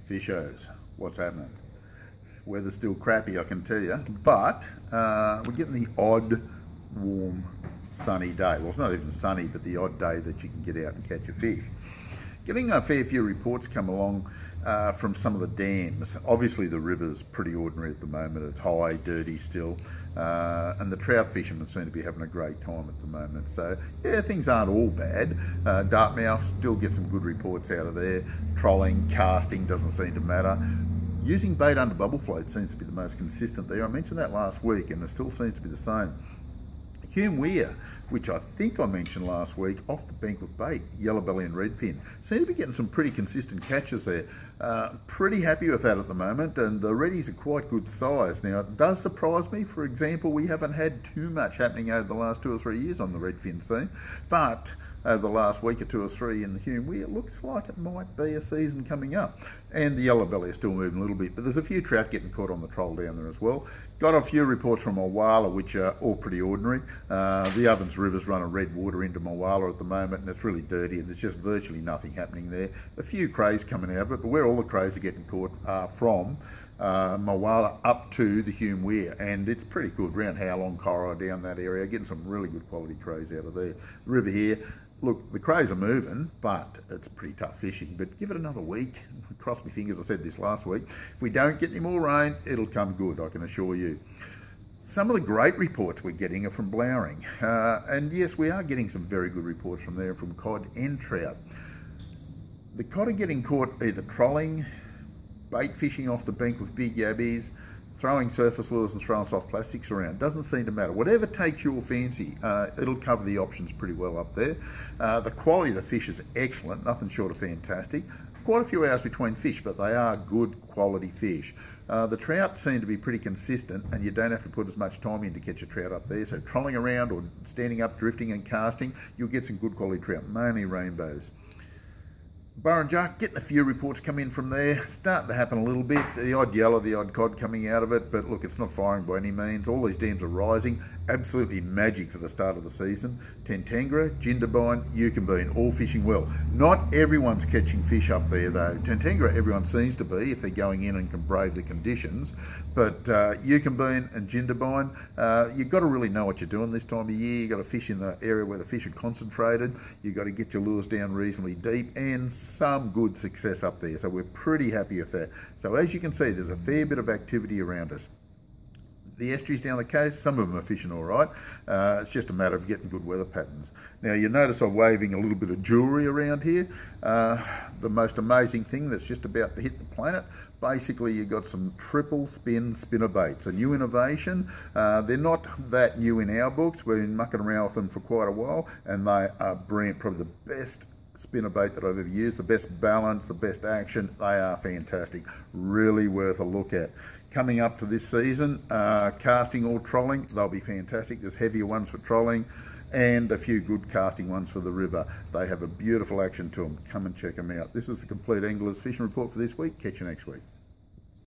Fishos, what's happening? Weather's still crappy, I can tell you, but we're getting the odd warm sunny day. Well, it's not even sunny, but the odd day that you can get out and catch a fish. Getting a fair few reports come along from some of the dams. Obviously the river's pretty ordinary at the moment. It's high, dirty still, and the trout fishermen seem to be having a great time at the moment. So yeah, things aren't all bad. Dartmouth still gets some good reports out of there. Trolling, casting doesn't seem to matter. Using bait under bubble float seems to be the most consistent there. I mentioned that last week and it still seems to be the same. Hume Weir, which I think I mentioned last week, off the bank with bait, yellow belly and redfin. Seem to be getting some pretty consistent catches there. Pretty happy with that at the moment, and the reddies are quite good size. Now, it does surprise me, for example, we haven't had too much happening over the last 2 or 3 years on the redfin scene, but over the last week or 2 or 3 in the Hume Weir, it looks like it might be a season coming up. And the yellow belly is still moving a little bit, but there's a few trout getting caught on the troll down there as well. Got a few reports from Wagga, which are all pretty ordinary. The Ovens River's running red water into Wagga at the moment, and it's really dirty, and there's just virtually nothing happening there. A few crays coming out of it, but where all the crays are getting caught are from Wagga up to the Hume Weir, and it's pretty good round Howlong Corridor down that area, getting some really good quality crays out of there. The river here, look, the crays are moving, but it's pretty tough fishing. But give it another week. Cross my fingers, I said this last week. If we don't get any more rain, it'll come good, I can assure you. Some of the great reports we're getting are from Blowering. And yes, we are getting some very good reports from there, from cod and trout. The cod are getting caught either trolling, bait fishing off the bank with big yabbies, throwing surface lures and throwing soft plastics around. Doesn't seem to matter. Whatever takes your fancy, it'll cover the options pretty well up there. The quality of the fish is excellent, nothing short of fantastic. Quite a few hours between fish, but they are good quality fish. The trout seem to be pretty consistent, and you don't have to put as much time in to catch a trout up there. So trolling around or standing up, drifting and casting, you'll get some good quality trout, mainly rainbows. Burrinjuck, getting a few reports come in from there. Starting to happen a little bit. The odd yellow, the odd cod coming out of it, but look, it's not firing by any means. All these dams are rising. Absolutely magic for the start of the season. Tentangra, Jindabyne, Yukonbean, all fishing well. Not everyone's catching fish up there though. Tentangra, everyone seems to be if they're going in and can brave the conditions. But Yukonbean and Jindabyne, you've got to really know what you're doing this time of year. You've got to fish in the area where the fish are concentrated. You've got to get your lures down reasonably deep, and some good success up there, so we're pretty happy with that. So as you can see, there's a fair bit of activity around us. The estuaries down the coast, some of them are fishing all right. It's just a matter of getting good weather patterns. Now you notice I'm waving a little bit of jewellery around here. The most amazing thing that's just about to hit the planet. Basically you've got some triple spin spinnerbaits, a new innovation. They're not that new in our books. We've been mucking around with them for quite a while, and they are brilliant, probably the best spinnerbait that I've ever used, the best balance, the best action. They are fantastic, really worth a look at. Coming up to this season, casting or trolling, they'll be fantastic. There's heavier ones for trolling and a few good casting ones for the river. They have a beautiful action to them. Come and check them out. This is the Compleat Anglers Fishing Report for this week. Catch you next week.